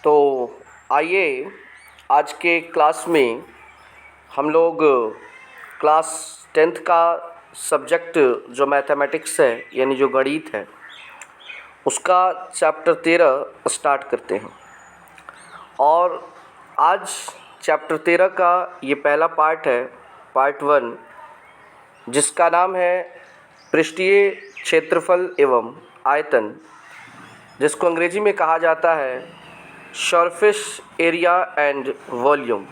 तो आइए आज के क्लास में हम लोग क्लास 10th का सब्जेक्ट जो मैथमेटिक्स है यानी जो गणित है उसका चैप्टर 13 स्टार्ट करते हैं। और आज चैप्टर 13 का ये पहला पार्ट है, पार्ट 1, जिसका नाम है पृष्ठीय क्षेत्रफल एवं आयतन, जिसको अंग्रेजी में कहा जाता है surface area and volume.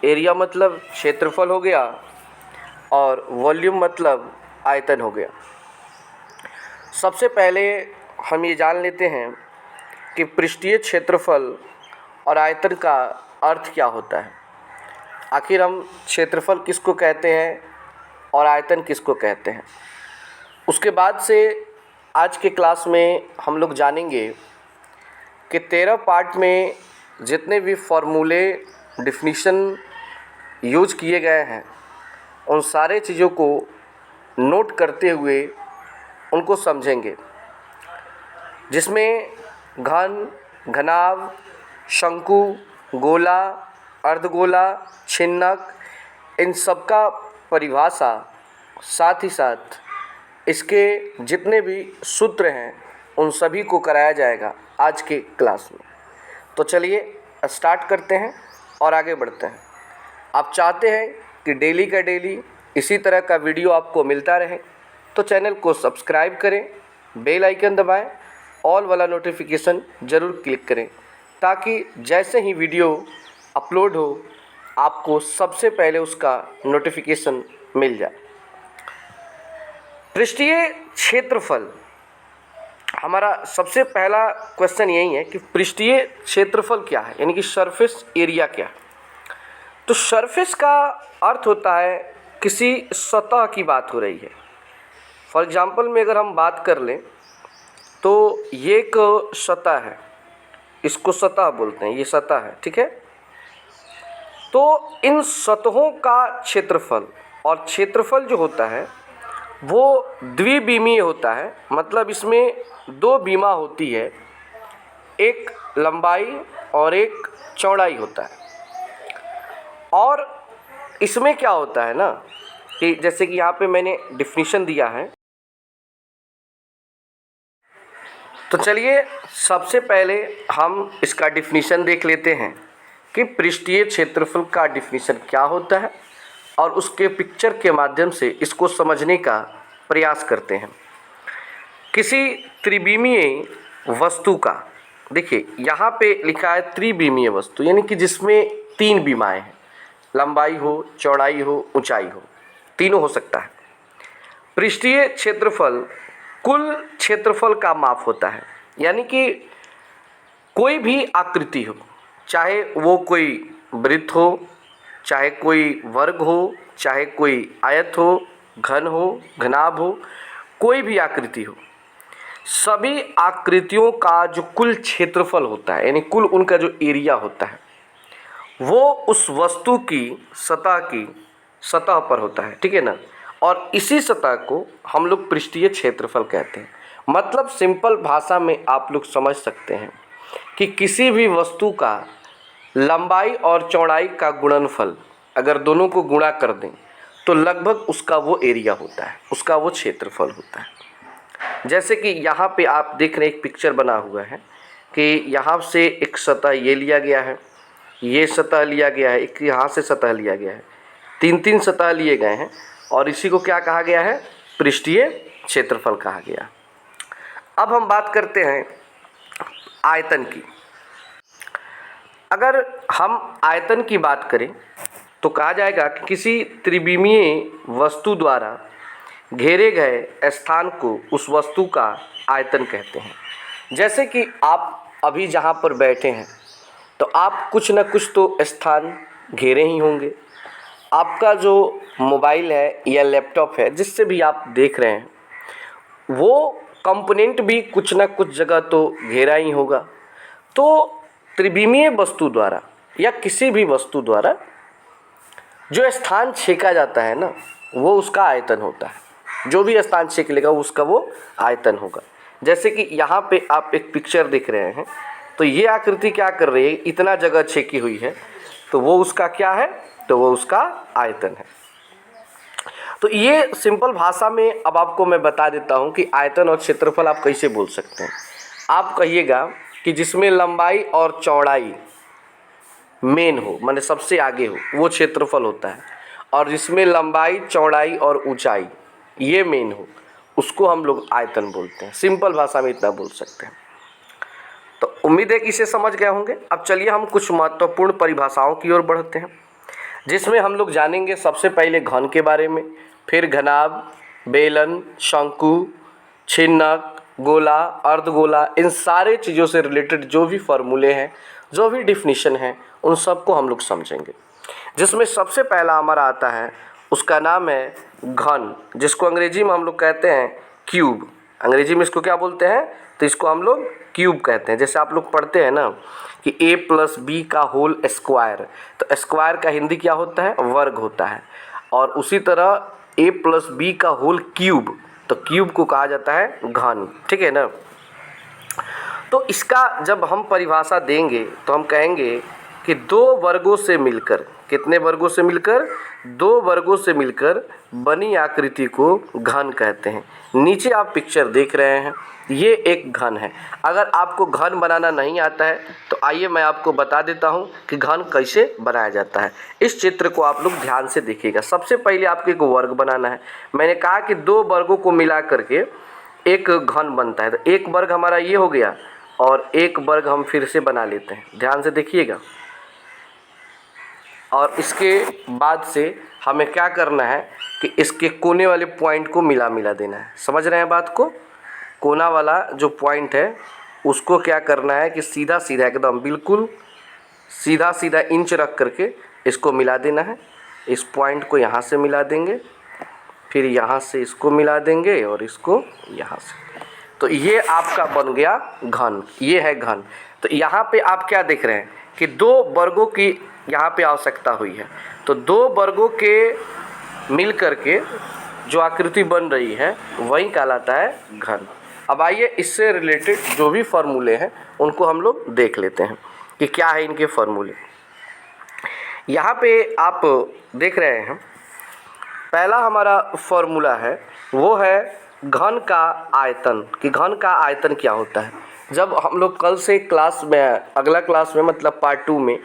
Area मतलब क्षेत्रफल हो गया और वॉल्यूम मतलब आयतन हो गया। सबसे पहले हम ये जान लेते हैं कि पृष्ठीय क्षेत्रफल और आयतन का अर्थ क्या होता है। आखिर हम क्षेत्रफल किसको कहते हैं और आयतन किसको कहते हैं। उसके बाद से आज के क्लास में हम लोग जानेंगे कि 13 पार्ट में जितने भी फॉर्मूले डिफिनीशन यूज किए गए हैं उन सारे चीज़ों को नोट करते हुए उनको समझेंगे, जिसमें घन, घनाभ, शंकु, गोला, अर्धगोला, छिन्नक, इन सब का परिभाषा, साथ ही साथ इसके जितने भी सूत्र हैं उन सभी को कराया जाएगा आज के क्लास में। तो चलिए स्टार्ट करते हैं और आगे बढ़ते हैं। आप चाहते हैं कि डेली का डेली इसी तरह का वीडियो आपको मिलता रहे तो चैनल को सब्सक्राइब करें, बेल आइकन दबाएं, ऑल वाला नोटिफिकेशन ज़रूर क्लिक करें ताकि जैसे ही वीडियो अपलोड हो आपको सबसे पहले उसका नोटिफिकेशन मिल जाए। पृष्ठीय क्षेत्रफल, हमारा सबसे पहला क्वेश्चन यही है कि पृष्ठीय क्षेत्रफल क्या है, यानी कि सरफेस एरिया क्या है। तो सरफेस का अर्थ होता है किसी सतह की बात हो रही है। फॉर एग्जांपल में अगर हम बात कर लें तो ये एक सतह है, इसको सतह बोलते हैं, ये सतह है, ठीक है। तो इन सतहों का क्षेत्रफल, और क्षेत्रफल जो होता है वो द्विविमीय होता है, मतलब इसमें दो बीमा होती है, एक लंबाई और एक चौड़ाई होता है। और इसमें क्या होता है ना कि जैसे कि यहाँ पे मैंने डिफिनीशन दिया है, तो चलिए सबसे पहले हम इसका डिफिनीशन देख लेते हैं कि पृष्ठीय क्षेत्रफल का डिफिनीशन क्या होता है और उसके पिक्चर के माध्यम से इसको समझने का प्रयास करते हैं। किसी त्रिविमीय वस्तु का, देखिए यहाँ पे लिखा है त्रिविमीय वस्तु, यानी कि जिसमें तीन बीमाएं हैं, लंबाई हो, चौड़ाई हो, ऊंचाई हो, तीनों हो सकता है। पृष्ठीय क्षेत्रफल कुल क्षेत्रफल का माप होता है, यानी कि कोई भी आकृति हो, चाहे वो कोई वृत्त हो, चाहे कोई वर्ग हो, चाहे कोई आयत हो, घन हो, घनाभ हो, कोई भी आकृति हो, सभी आकृतियों का जो कुल क्षेत्रफल होता है, यानी कुल उनका जो एरिया होता है, वो उस वस्तु की सतह पर होता है, ठीक है ना। और इसी सतह को हम लोग पृष्ठीय क्षेत्रफल कहते हैं। मतलब सिंपल भाषा में आप लोग समझ सकते हैं कि किसी भी वस्तु का लंबाई और चौड़ाई का गुणनफल अगर दोनों को गुणा कर दें तो लगभग उसका वो एरिया होता है, उसका वो क्षेत्रफल होता है। जैसे कि यहाँ पे आप देख रहे हैं एक पिक्चर बना हुआ है कि यहाँ से एक सतह ये लिया गया है, ये सतह लिया गया है, एक यहाँ से सतह लिया गया है, तीन सतह लिए गए हैं और इसी को क्या कहा गया है, पृष्ठीय क्षेत्रफल कहा गया। अब हम बात करते हैं आयतन की। अगर हम आयतन की बात करें तो कहा जाएगा कि किसी त्रिविमीय वस्तु द्वारा घेरे गए स्थान को उस वस्तु का आयतन कहते हैं। जैसे कि आप अभी जहाँ पर बैठे हैं तो आप कुछ न कुछ तो स्थान घेरे ही होंगे। आपका जो मोबाइल है या लैपटॉप है, जिससे भी आप देख रहे हैं, वो कंपोनेंट भी कुछ न कुछ जगह तो घेरा ही होगा। तो त्रिविमीय वस्तु द्वारा या किसी भी वस्तु द्वारा जो स्थान छेका जाता है ना, वो उसका आयतन होता है। जो भी स्थान छेक लेगा उसका वो आयतन होगा। जैसे कि यहाँ पे आप एक पिक्चर देख रहे हैं तो ये आकृति क्या कर रही है, इतना जगह छेकी हुई है, तो वो उसका क्या है, तो वो उसका आयतन है। तो ये सिंपल भाषा में अब आपको मैं बता देता हूँ कि आयतन और क्षेत्रफल आप कैसे बोल सकते हैं। आप कहिएगा कि जिसमें लंबाई और चौड़ाई मेन हो, माने सबसे आगे हो, वो क्षेत्रफल होता है, और जिसमें लंबाई चौड़ाई और ऊंचाई ये मेन हो, उसको हम लोग आयतन बोलते हैं। सिंपल भाषा में इतना बोल सकते हैं। तो उम्मीद है कि इसे समझ गए होंगे। अब चलिए हम कुछ महत्वपूर्ण परिभाषाओं की ओर बढ़ते हैं, जिसमें हम लोग जानेंगे सबसे पहले घन के बारे में, फिर घनाभ, बेलन, शंकु, छिन्नक, गोला, अर्धगोला, इन सारे चीज़ों से रिलेटेड जो भी फॉर्मूले हैं, जो भी डिफिनीशन है, उन सबको हम लोग समझेंगे। जिसमें सबसे पहला हमारा आता है, उसका नाम है घन, जिसको अंग्रेजी में हम लोग कहते हैं क्यूब। अंग्रेजी में इसको क्या बोलते हैं, तो इसको हम लोग क्यूब कहते हैं। जैसे आप लोग पढ़ते हैं ना कि a+b का होल स्क्वायर, तो स्क्वायर का हिंदी क्या होता है, वर्ग होता है। और उसी तरह a+b का होल क्यूब, तो क्यूब को कहा जाता है घन, ठीक है ना। तो इसका जब हम परिभाषा देंगे तो हम कहेंगे कि दो वर्गों से मिलकर, कितने वर्गों से मिलकर, दो वर्गों से मिलकर बनी आकृति को घन कहते हैं। नीचे आप पिक्चर देख रहे हैं, ये एक घन है। अगर आपको घन बनाना नहीं आता है तो आइए मैं आपको बता देता हूँ कि घन कैसे बनाया जाता है। इस चित्र को आप लोग ध्यान से देखिएगा। सबसे पहले आपको एक वर्ग बनाना है। मैंने कहा कि दो वर्गों को मिला करके एक घन बनता है, तो एक वर्ग हमारा ये हो गया और एक वर्ग हम फिर से बना लेते हैं, ध्यान से देखिएगा। और इसके बाद से हमें क्या करना है कि इसके कोने वाले पॉइंट को मिला देना है। समझ रहे हैं बात को, कोना वाला जो पॉइंट है उसको क्या करना है कि सीधा सीधा एकदम बिल्कुल सीधा सीधा इंच रख करके इसको मिला देना है। इस पॉइंट को यहाँ से मिला देंगे, फिर यहाँ से इसको मिला देंगे और इसको यहाँ से, तो ये आपका बन गया घन, ये है घन। तो यहाँ पे आप क्या देख रहे हैं कि दो वर्गों की यहाँ पे आवश्यकता हुई है, तो दो वर्गों के मिल करके जो आकृति बन रही है वही कहलाता है घन। अब आइए इससे रिलेटेड जो भी फॉर्मूले हैं उनको हम लोग देख लेते हैं कि क्या है इनके फॉर्मूले। यहाँ पे आप देख रहे हैं, पहला हमारा फॉर्मूला है वो है घन का आयतन, कि घन का आयतन क्या होता है। जब हम लोग कल से क्लास में, अगला क्लास में मतलब पार्ट 2 में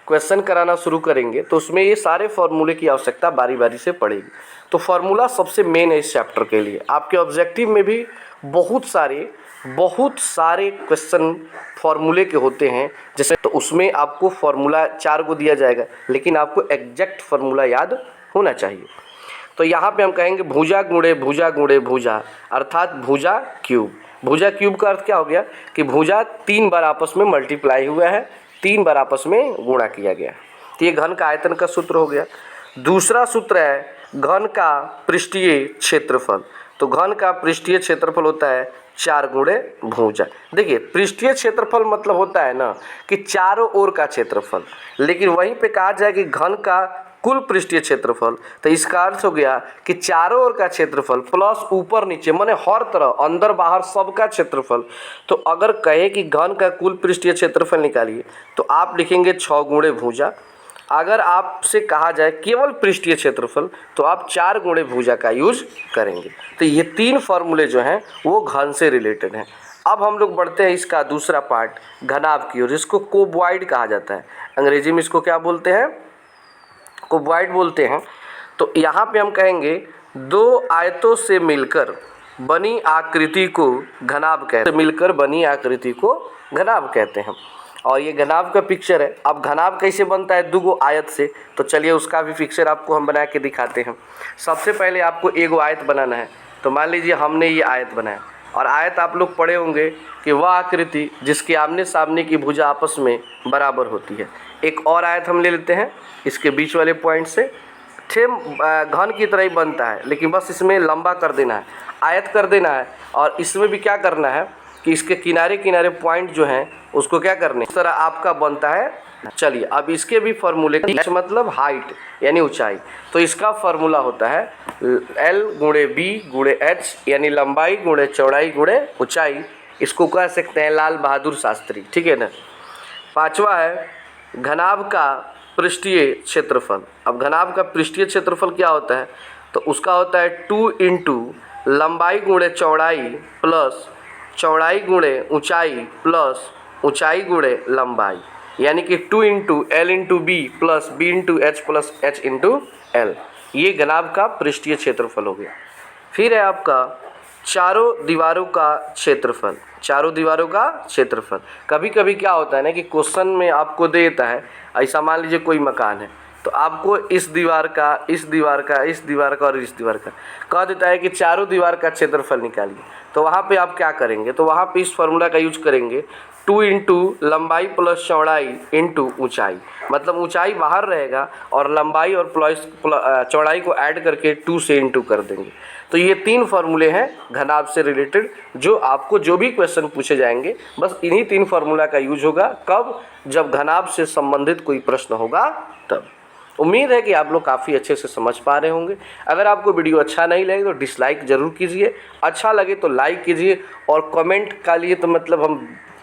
क्वेश्चन कराना शुरू करेंगे तो उसमें ये सारे फॉर्मूले की आवश्यकता बारी बारी से पड़ेगी। तो फॉर्मूला सबसे मेन है इस चैप्टर के लिए। आपके ऑब्जेक्टिव में भी बहुत सारे क्वेश्चन फॉर्मूले के होते हैं, जैसे तो उसमें आपको फॉर्मूला 4 को दिया जाएगा, लेकिन आपको एग्जैक्ट फॉर्मूला याद होना चाहिए। तो यहाँ पे हम कहेंगे भुजा गुणे भुजा गुणे भुजा, अर्थात भुजा क्यूब। भुजा क्यूब का अर्थ क्या हो गया कि भुजा 3 बार आपस में मल्टीप्लाई हुआ है, 3 बार आपस में गुणा किया गया। तो ये घन का आयतन का सूत्र हो गया। दूसरा सूत्र है घन का पृष्ठीय क्षेत्रफल। तो घन का पृष्ठीय क्षेत्रफल होता है 4 गुणे भुजा। देखिए पृष्ठीय क्षेत्रफल मतलब होता है ना कि चारों ओर का क्षेत्रफल, लेकिन वहीं पे कहा जाए कि घन का कुल पृष्ठीय क्षेत्रफल, तो इसका अर्थ हो गया कि चारों ओर का क्षेत्रफल प्लस ऊपर नीचे, माने हर तरह अंदर बाहर सबका क्षेत्रफल। तो अगर कहे कि घन का कुल पृष्ठीय क्षेत्रफल निकालिए तो आप लिखेंगे 6 गुणे भुजा। अगर आपसे कहा जाए केवल पृष्ठीय क्षेत्रफल तो आप 4 गुणे भुजा का यूज करेंगे। तो ये 3 फॉर्मूले जो हैं वो घन से रिलेटेड हैं। अब हम लोग बढ़ते हैं इसका दूसरा पार्ट घनाभ की ओर, जिसको कोबॉइड कहा जाता है। अंग्रेजी में इसको क्या बोलते हैं, कोबॉइड बोलते हैं। तो यहाँ पे हम कहेंगे दो आयतों से मिलकर बनी आकृति को घनाभ कहते हैं, मिलकर बनी आकृति को घनाभ कहते हैं। और ये घनाभ का पिक्चर है। अब घनाभ कैसे बनता है, दुगो आयत से, तो चलिए उसका भी पिक्चर आपको हम बना के दिखाते हैं। सबसे पहले आपको एगो आयत बनाना है। तो मान लीजिए हमने ये आयत बनाया, और आयत आप लोग पढ़े होंगे कि वह आकृति जिसके आमने सामने की भुजा आपस में बराबर होती है। एक और आयत हम ले लेते हैं इसके बीच वाले पॉइंट से, सेम घन की तरह ही बनता है, लेकिन बस इसमें लंबा कर देना है, आयत कर देना है। और इसमें भी क्या करना है कि इसके किनारे किनारे पॉइंट जो हैं उसको क्या करने, इस तरह आपका बनता है। चलिए अब इसके भी फॉर्मूले, मतलब हाइट यानी ऊंचाई, तो इसका फॉर्मूला होता है L गुणे B गुणे H, यानी लंबाई गुणे चौड़ाई गुणे ऊंचाई, इसको कह सकते हैं लाल बहादुर शास्त्री, ठीक है ना। पांचवा है घनाभ का पृष्ठीय क्षेत्रफल। अब घनाभ का पृष्ठीय क्षेत्रफल क्या होता है, तो उसका होता है 2 इंटू लंबाई गुणे चौड़ाई प्लस चौड़ाई गुणे ऊंचाई प्लस ऊंचाई गुणे लंबाई, यानी कि 2 into L into B plus B into H plus H into L. ये घनाभ का पृष्ठीय क्षेत्रफल हो गया। फिर है आपका चारों दीवारों का क्षेत्रफल। चारों दीवारों का क्षेत्रफल, कभी कभी क्या होता है ना कि क्वेश्चन में आपको देता है, ऐसा मान लीजिए कोई मकान है, तो आपको इस दीवार का, इस दीवार का, इस दीवार का और इस दीवार का कह देता है कि चारों दीवार का क्षेत्रफल निकालिए। तो वहाँ पे आप क्या करेंगे, तो वहाँ पे इस फॉर्मूला का यूज करेंगे 2 इंटू लंबाई प्लस चौड़ाई इंटू ऊंचाई, मतलब ऊंचाई बाहर रहेगा और लंबाई और प्लस चौड़ाई को ऐड करके 2 से इंटू कर देंगे। तो ये 3 फार्मूले हैं घनाभ से रिलेटेड, जो आपको जो भी क्वेश्चन पूछे जाएंगे बस इन्हीं 3 फार्मूला का यूज होगा। कब, जब घनाभ से संबंधित कोई प्रश्न होगा तब। उम्मीद है कि आप लोग काफ़ी अच्छे से समझ पा रहे होंगे। अगर आपको वीडियो अच्छा नहीं लगे तो डिसलाइक ज़रूर कीजिए, अच्छा लगे तो लाइक कीजिए, और कमेंट का लिए तो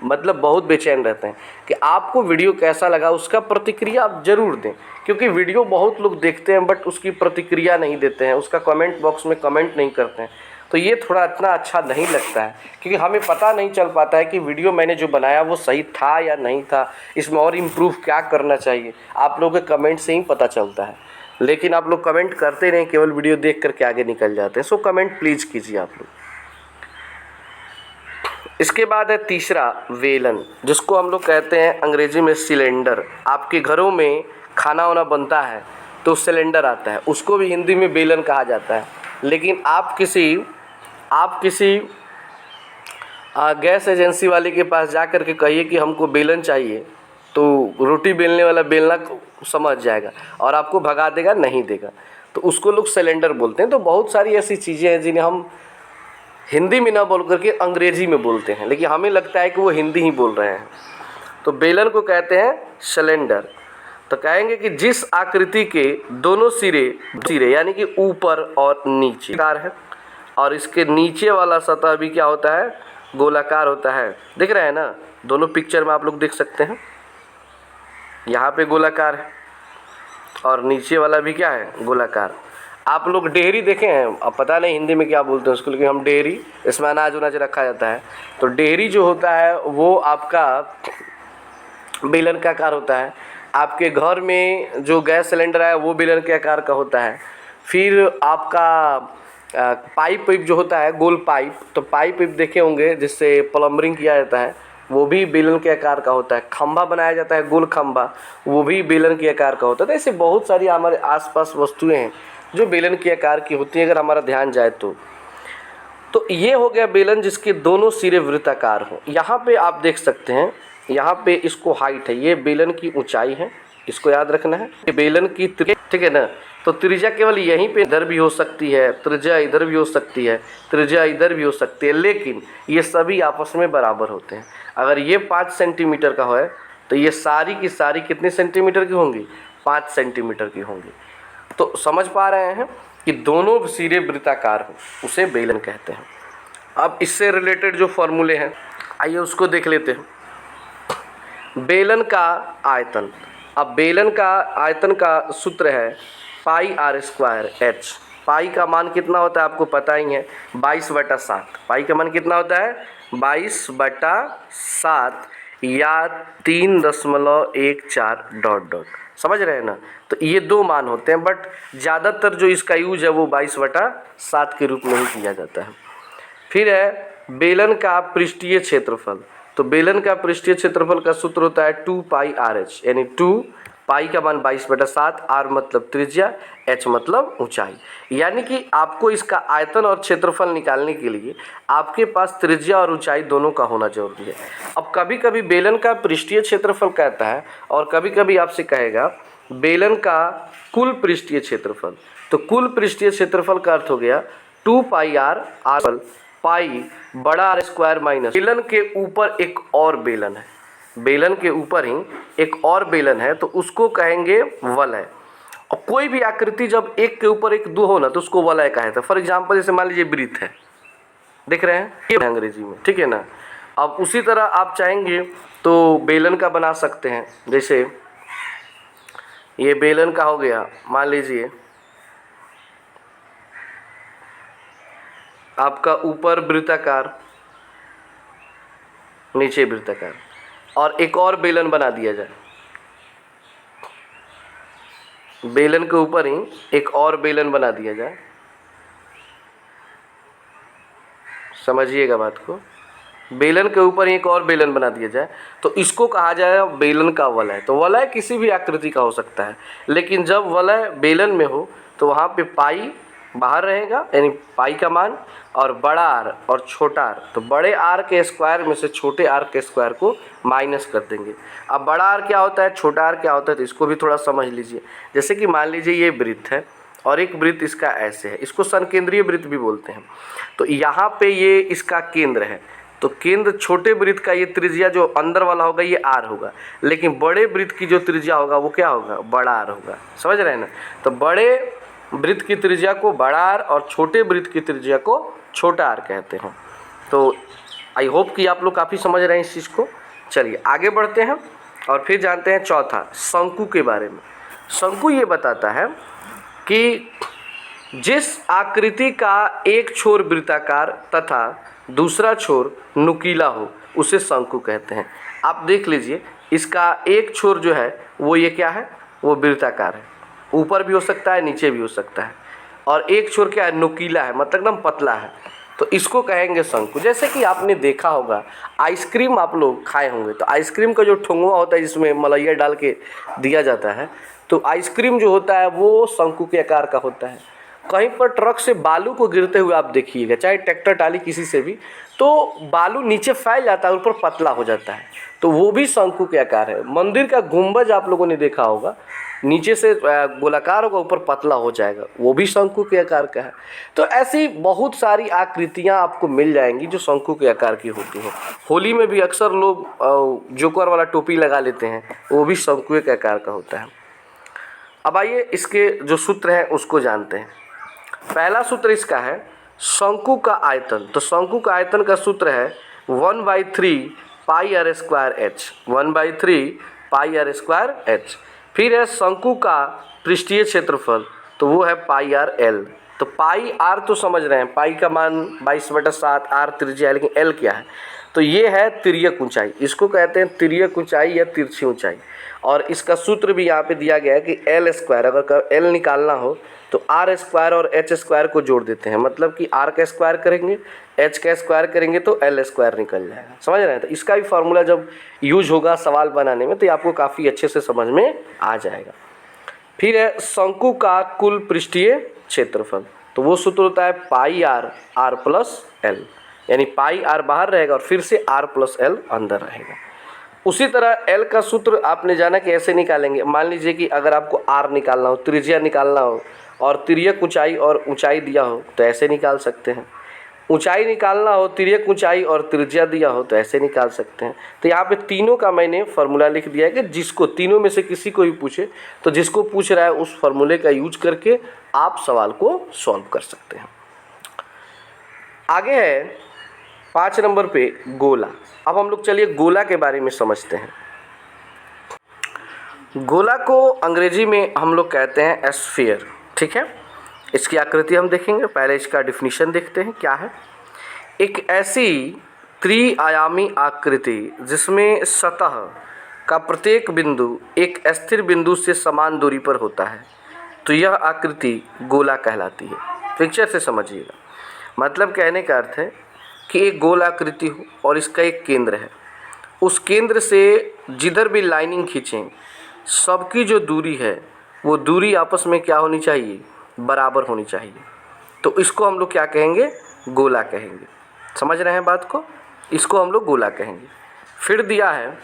मतलब बहुत बेचैन रहते हैं कि आपको वीडियो कैसा लगा, उसका प्रतिक्रिया आप ज़रूर दें, क्योंकि वीडियो बहुत लोग देखते हैं बट उसकी प्रतिक्रिया नहीं देते हैं, उसका कमेंट बॉक्स में कमेंट नहीं करते हैं। तो ये थोड़ा इतना अच्छा नहीं लगता है, क्योंकि हमें पता नहीं चल पाता है कि वीडियो मैंने जो बनाया वो सही था या नहीं था, इसमें और इम्प्रूव क्या करना चाहिए। आप लोगों के कमेंट से ही पता चलता है, लेकिन आप लोग कमेंट करते नहीं, केवल वीडियो देख करके आगे निकल जाते हैं। सो कमेंट प्लीज़ कीजिए आप लोग। इसके बाद है तीसरा वेलन, जिसको हम लोग कहते हैं अंग्रेजी में सिलेंडर। आपके घरों में खाना वाना बनता है तो सिलेंडर आता है, उसको भी हिंदी में बेलन कहा जाता है। लेकिन आप किसी गैस एजेंसी वाले के पास जा कर के कहिए कि हमको बेलन चाहिए, तो रोटी बेलने वाला बेलना समझ जाएगा और आपको भगा देगा, नहीं देगा। तो उसको लोग सिलेंडर बोलते हैं। तो बहुत सारी ऐसी चीज़ें हैं जिन्हें हम हिंदी में ना बोल करके अंग्रेजी में बोलते हैं, लेकिन हमें लगता है कि वो हिंदी ही बोल रहे हैं। तो बेलन को कहते हैं सिलेंडर। तो कहेंगे कि जिस आकृति के दोनों सिरे यानी कि ऊपर और नीचे है, और इसके नीचे वाला सतह भी क्या होता है, गोलाकार होता है। दिख रहा है ना, दोनों पिक्चर में आप लोग देख सकते हैं, यहाँ पे गोलाकार है और नीचे वाला भी क्या है, गोलाकार। आप लोग डेहरी देखे हैं, अब पता नहीं हिंदी में क्या बोलते हैं उसको, लेकिन हम डेहरी, इसमें अनाज उनाज रखा जाता है। तो डेहरी जो होता है वो आपका बेलन का आकार होता है। आपके घर में जो गैस सिलेंडर है वो बेलन के आकार का होता है। फिर आपका पाइप जो होता है, गोल पाइप, तो पाइप देखे होंगे जिससे प्लम्बरिंग किया जाता है, वो भी बेलन के आकार का होता है। खंभा बनाया जाता है, गोल खंभा, वो भी बेलन के आकार का होता है। तो ऐसे बहुत सारी हमारे आसपास वस्तुएं हैं जो बेलन के आकार की होती है, अगर हमारा ध्यान जाए तो ये हो गया बेलन जिसके दोनों सिरे वृत्ताकार हो। यहाँ पे आप देख सकते हैं, यहाँ पे इसको हाइट है, ये बेलन की ऊंचाई है, इसको याद रखना है। ये बेलन की ठीक है ना। तो त्रिज्या केवल यहीं पे इधर भी हो सकती है, त्रिज्या इधर भी हो सकती है, त्रिज्या इधर भी हो सकती है, लेकिन ये सभी आपस में बराबर होते हैं। अगर ये 5 सेंटीमीटर का है तो ये सारी की सारी कितने सेंटीमीटर की होंगी, 5 सेंटीमीटर की होंगी। तो समझ पा रहे हैं कि दोनों सिरे वृत्ताकार हो, उसे बेलन कहते हैं। अब इससे रिलेटेड जो फॉर्मूले हैं, आइए उसको देख लेते हैं। बेलन का आयतन। अब बेलन का आयतन का सूत्र है पाई आर स्क्वायर एच। पाई का मान कितना होता है आपको पता ही है, 22/7। पाई का मान कितना होता है, 22/7 या 3.14 ... समझ रहे हैं ना। तो ये 2 मान होते हैं, बट ज़्यादातर जो इसका यूज है वो 22/7 के रूप में ही किया जाता है। फिर है बेलन का पृष्ठीय क्षेत्रफल। तो बेलन का पृष्ठीय क्षेत्रफल का सूत्र होता है 2πRh, यानी 2 पाई का मान 22/7, आर मतलब त्रिज्या, एच मतलब ऊंचाई। यानी कि आपको इसका आयतन और क्षेत्रफल निकालने के लिए आपके पास त्रिज्या और ऊंचाई दोनों का होना जरूरी है। अब कभी कभी बेलन का पृष्ठीय क्षेत्रफल कहता है और कभी कभी आपसे कहेगा बेलन का कुल पृष्ठीय क्षेत्रफल। तो कुल पृष्ठीय क्षेत्रफल का अर्थ हो गया 2πr, आर पाई बड़ा आर स्क्वायर माइनस बेलन के ऊपर एक और बेलन है, बेलन के ऊपर ही एक और बेलन है, तो उसको कहेंगे वलय। और कोई भी आकृति जब एक के ऊपर एक 2 हो ना तो उसको वलय कहा जाता है। फॉर एग्जांपल जैसे मान लीजिए वृत्त है, देख रहे हैं ये अंग्रेजी में, ठीक है ना। अब उसी तरह आप चाहेंगे तो बेलन का बना सकते हैं। जैसे ये बेलन का हो गया, मान लीजिए आपका ऊपर वृत्ताकार, नीचे वृत्ताकार, और एक और बेलन बना दिया जाए। बेलन के ऊपर ही एक और बेलन बना दिया जाए, समझिएगा बात को। बेलन के ऊपर एक और बेलन बना दिया जाए तो इसको कहा जाएगा बेलन का वलय। तो वलय किसी भी आकृति का हो सकता है, लेकिन जब वलय बेलन में हो तो वहाँ पे पाई बाहर रहेगा, यानी पाई का मान, और बड़ा आर और छोटा आर। तो बड़े आर के स्क्वायर में से छोटे आर के स्क्वायर को माइनस कर देंगे। अब बड़ा आर क्या होता है, छोटा आर क्या होता है, तो इसको भी थोड़ा समझ लीजिए। जैसे कि मान लीजिए ये वृत्त है और एक वृत्त इसका ऐसे है, इसको संकेंद्रीय वृत्त भी बोलते हैं। तो यहाँ पे ये इसका केंद्र है, तो केंद्र छोटे वृत्त का ये त्रिज्या जो अंदर वाला होगा ये आर होगा, लेकिन बड़े वृत्त की जो त्रिज्या होगा वो क्या होगा, बड़ा आर होगा। समझ रहे हैं ना। तो बड़े वृत्त की त्रिज्या को बड़ा आर और छोटे वृत्त की त्रिज्या को छोटा आर कहते हैं। तो आई होप कि आप लोग काफ़ी समझ रहे हैं इस चीज़ को। चलिए आगे बढ़ते हैं और फिर जानते हैं चौथा, शंकु के बारे में। शंकु ये बताता है कि जिस आकृति का एक छोर वृत्ताकार तथा दूसरा छोर नुकीला हो उसे शंकु कहते हैं। आप देख लीजिए, इसका एक छोर जो है वो ये क्या है, वो वृत्ताकार है, ऊपर भी हो सकता है नीचे भी हो सकता है, और एक छोर क्या है, नुकीला है, मतलब एकदम पतला है, तो इसको कहेंगे शंकु। जैसे कि आपने देखा होगा आइसक्रीम आप लोग खाए होंगे, तो आइसक्रीम का जो ठुंगवा होता है जिसमें मलैया डाल के दिया जाता है, तो आइसक्रीम जो होता है वो शंकु के आकार का होता है। कहीं पर ट्रक से बालू को गिरते हुए आप देखिएगा, चाहे ट्रैक्टर टाली किसी से भी, तो बालू नीचे फैल जाता है, ऊपर पतला हो जाता है, तो वो भी शंकु के आकार है। मंदिर का गुंबज आप लोगों ने देखा होगा, नीचे से गोलाकार होगा, ऊपर पतला हो जाएगा, वो भी शंकु के आकार का है। तो ऐसी बहुत सारी आकृतियाँ आपको मिल जाएंगी जो शंकु के आकार की होती हैं। होली में भी अक्सर लोग जोकर वाला टोपी लगा लेते हैं, वो भी शंकु के आकार का होता है। अब आइए इसके जो सूत्र हैं उसको जानते हैं। पहला सूत्र इसका है शंकु का आयतन। तो शंकु का आयतन का सूत्र है 1/3 pi r square h, 1/3 pi r square h. फिर है शंकु का पृष्ठीय क्षेत्रफल, तो वो है पाई आर एल। तो पाई आर तो समझ रहे हैं, पाई का मान 22/7, आर त्रिज्या है, लेकिन एल क्या है, तो ये है तिर्यक ऊंचाई, इसको कहते हैं तिर्यक ऊंचाई या तिरछी ऊंचाई। और इसका सूत्र भी यहाँ पे दिया गया है कि एल स्क्वायर, अगर एल निकालना हो तो आर स्क्वायर और एच स्क्वायर को जोड़ देते हैं, मतलब कि आर का स्क्वायर करेंगे, एच का स्क्वायर करेंगे तो एल स्क्वायर निकल जाएगा। समझ रहे हैं। तो इसका भी फार्मूला जब यूज होगा सवाल बनाने में तो ये आपको काफ़ी अच्छे से समझ में आ जाएगा। फिर है शंकु का कुल पृष्ठीय क्षेत्रफल, तो वो सूत्र होता है पाई आर आर प्लस एल, यानी पाई आर बाहर रहेगा और फिर से आर प्लस एल अंदर रहेगा। उसी तरह एल का सूत्र आपने जाना कि ऐसे निकालेंगे। मान लीजिए कि अगर आपको आर निकालना हो, त्रिज्या निकालना हो और तिर्यक ऊंचाई और ऊंचाई दिया हो तो ऐसे निकाल सकते हैं। ऊंचाई निकालना हो, तिर्यक ऊंचाई और त्रिज्या दिया हो तो ऐसे निकाल सकते हैं। तो यहाँ पे तीनों का मैंने फार्मूला लिख दिया है कि जिसको तीनों में से किसी को भी पूछे तो जिसको पूछ रहा है उस फार्मूले का यूज करके आप सवाल को सॉल्व कर सकते हैं। आगे है 5 नंबर पे गोला। अब हम लोग चलिए गोला के बारे में समझते हैं। गोला को अंग्रेजी में हम लोग कहते हैं स्फीयर, ठीक है। इसकी आकृति हम देखेंगे, पहले इसका डिफिनीशन देखते हैं क्या है। एक ऐसी त्रिआयामी आकृति जिसमें सतह का प्रत्येक बिंदु एक स्थिर बिंदु से समान दूरी पर होता है, तो यह आकृति गोला कहलाती है। पिक्चर से समझिएगा, मतलब कहने का अर्थ है कि एक गोल आकृति हो और इसका एक केंद्र है, उस केंद्र से जिधर भी लाइनिंग खींचें सबकी जो दूरी है वो दूरी आपस में क्या होनी चाहिए, बराबर होनी चाहिए। तो इसको हम लोग क्या कहेंगे, गोला कहेंगे। समझ रहे हैं बात को, इसको हम लोग गोला कहेंगे। फिर दिया है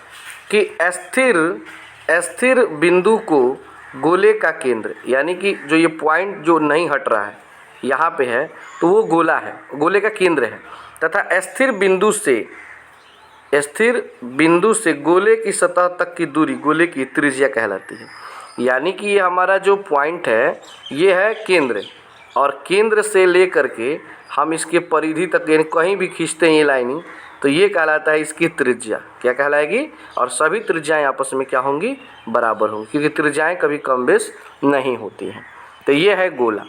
कि स्थिर बिंदु को गोले का केंद्र, यानी कि जो ये पॉइंट जो नहीं हट रहा है यहाँ पे है तो वो गोला है, गोले का केंद्र है, तथा स्थिर बिंदु से गोले की सतह तक की दूरी गोले की त्रिज्या कहलाती है। यानी कि ये हमारा जो पॉइंट है ये है केंद्र, और केंद्र से ले करके हम इसके परिधि तक यानी कहीं भी खींचते हैं ये लाइनिंग तो ये कहलाता है इसकी त्रिज्या। क्या कहलाएगी? और सभी त्रिज्याएं आपस में क्या होंगी? बराबर होंगी, क्योंकि त्रिज्याएं कभी कम बेश नहीं होती हैं। तो ये है गोला।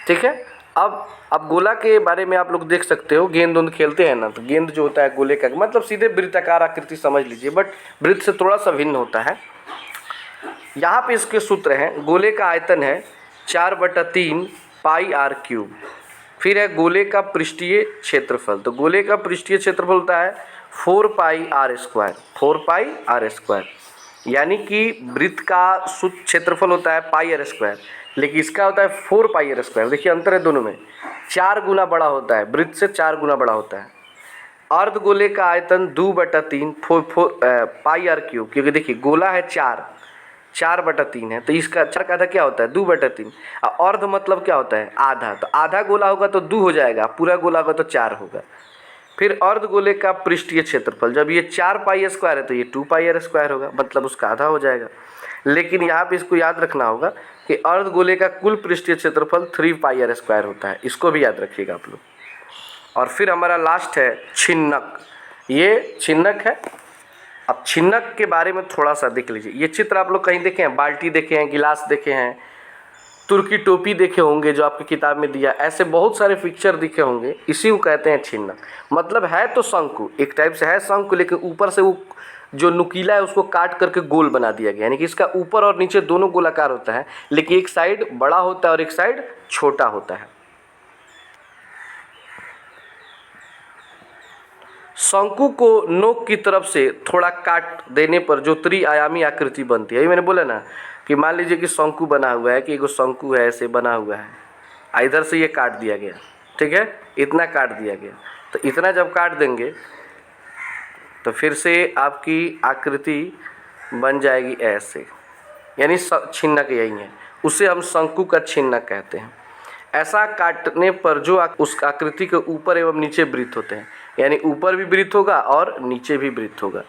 ठीक है। अब गोला के बारे में आप लोग देख सकते हो, गेंद उंद खेलते हैं ना, तो गेंद जो होता है गोले का मतलब सीधे वृत्ताकार आकृति समझ लीजिए, बट वृत्त से थोड़ा सा भिन्न होता है। यहाँ पे इसके सूत्र हैं। गोले का आयतन है 4/3 पाई r क्यूब। फिर है गोले का पृष्ठीय क्षेत्रफल। तो गोले का पृष्ठीय क्षेत्रफल होता है 4 पाई r स्क्वायर, 4 पाई r स्क्वायर। यानी कि वृत्त का सूत्र क्षेत्रफल होता है पाई r स्क्वायर, लेकिन इसका होता है 4 पाई r स्क्वायर। देखिए अंतर है दोनों में, 4 गुना बड़ा होता है, वृत्त से 4 गुना बड़ा होता है। अर्धगोले का आयतन 2/3 पाई r क्यूब, क्योंकि देखिए गोला है 4/3 है, तो इसका 4 का आधा क्या होता है? 2/3। अर्ध मतलब क्या होता है? आधा। तो आधा गोला होगा तो 2 हो जाएगा, पूरा गोला होगा तो 4 होगा। फिर अर्धगोले का पृष्ठीय क्षेत्रफल, जब ये 4 पाई स्क्वायर है तो ये 2 पाई r स्क्वायर होगा, मतलब उसका आधा हो जाएगा। लेकिन यहाँ पे इसको याद रखना होगा कि अर्धगोले का कुल पृष्ठीय क्षेत्रफल 3 पाई r स्क्वायर होता है, इसको भी याद रखिएगा आप लोग। और फिर हमारा लास्ट है छिन्नक। ये छिन्नक है। अब छिन्नक के बारे में थोड़ा सा देख लीजिए। ये चित्र आप लोग कहीं देखे हैं? बाल्टी देखे हैं, गिलास देखे हैं, तुर्की टोपी देखे होंगे जो आपकी किताब में दिया, ऐसे बहुत सारे पिक्चर दिखे होंगे। इसी को कहते हैं छिन्नक। मतलब है तो शंकु, एक टाइप से है शंकु, लेकिन ऊपर से वो जो नुकीला है उसको काट करके गोल बना दिया गया। यानी कि इसका ऊपर और नीचे दोनों गोलाकार होता है, लेकिन एक साइड बड़ा होता है और एक साइड छोटा होता है। शंकु को नोक की तरफ से थोड़ा काट देने पर जो त्रिआयामी आकृति बनती है, ये मैंने बोला ना कि मान लीजिए कि शंकु बना हुआ है, कि एगो शंकु है ऐसे बना हुआ है, इधर से ये काट दिया गया, ठीक है, इतना काट दिया गया। तो इतना जब काट देंगे तो फिर से आपकी आकृति बन जाएगी ऐसे, यानी छिन्नक यही है, उसे हम शंकु का छिन्नक कहते हैं। ऐसा काटने पर जो उस आकृति के ऊपर एवं नीचे वृत्त होते हैं, यानी ऊपर भी वृत्त होगा और नीचे भी वृत्त होगा,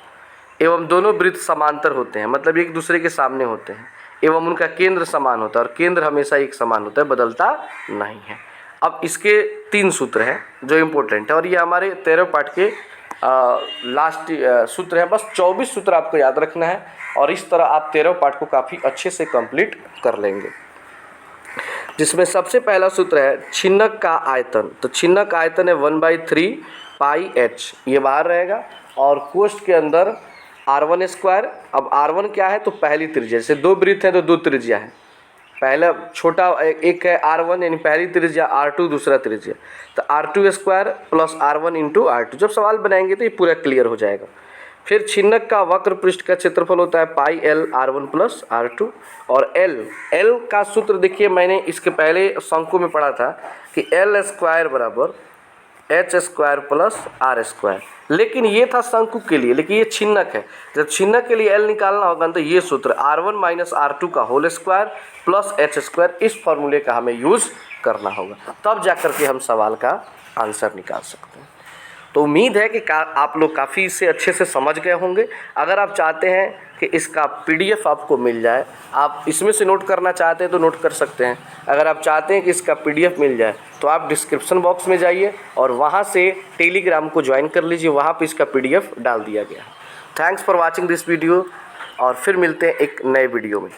एवं दोनों वृत्त समांतर होते हैं, मतलब एक दूसरे के सामने होते हैं, एवं उनका केंद्र समान होता है, और केंद्र हमेशा एक समान होता है, बदलता नहीं है। अब इसके 3 सूत्र हैं जो इम्पोर्टेंट है, और ये हमारे 13 पाठ के लास्ट सूत्र है। बस 24 सूत्र आपको याद रखना है, और इस तरह आप 13 पाठ को काफ़ी अच्छे से कंप्लीट कर लेंगे। जिसमें सबसे पहला सूत्र है छिन्नक का आयतन। तो छिन्नक का आयतन है 1/3 पाई h, ये बाहर रहेगा, और कोष्ठ के अंदर r1 स्क्वायर। अब r1 क्या है? तो पहली त्रिज्या, जैसे 2 वृत्त हैं तो 2 त्रिज्या है, पहला छोटा एक है r1 यानी पहली त्रिज्या, r2 दूसरा त्रिज्या, तो r2 square plus r1 into r2। जब सवाल बनाएंगे तो ये पूरा क्लियर हो जाएगा। फिर छिन्नक का वक्र पृष्ठ का क्षेत्रफल होता है पाई l r1 प्लस r2, और l का सूत्र देखिए, मैंने इसके पहले शंकु में पढ़ा था कि l स्क्वायर बराबर h square plus r square, लेकिन ये था शंकु के लिए, लेकिन ये छिन्नक है। जब छिन्नक के लिए l निकालना होगा तो ये सूत्र r1 माइनस r2 का whole square plus h square, इस फॉर्मूले का हमें यूज़ करना होगा, तब जाकर के हम सवाल का आंसर निकाल सकते हैं। तो उम्मीद है कि आप लोग काफ़ी इसे अच्छे से समझ गए होंगे। अगर आप चाहते हैं कि इसका PDF आपको मिल जाए, आप इसमें से नोट करना चाहते हैं तो नोट कर सकते हैं। अगर आप चाहते हैं कि इसका PDF मिल जाए तो आप डिस्क्रिप्शन बॉक्स में जाइए और वहाँ से टेलीग्राम को ज्वाइन कर लीजिए, वहाँ पे इसका PDF डाल दिया गया। Thanks for watching this video, और फिर मिलते हैं एक नए वीडियो में।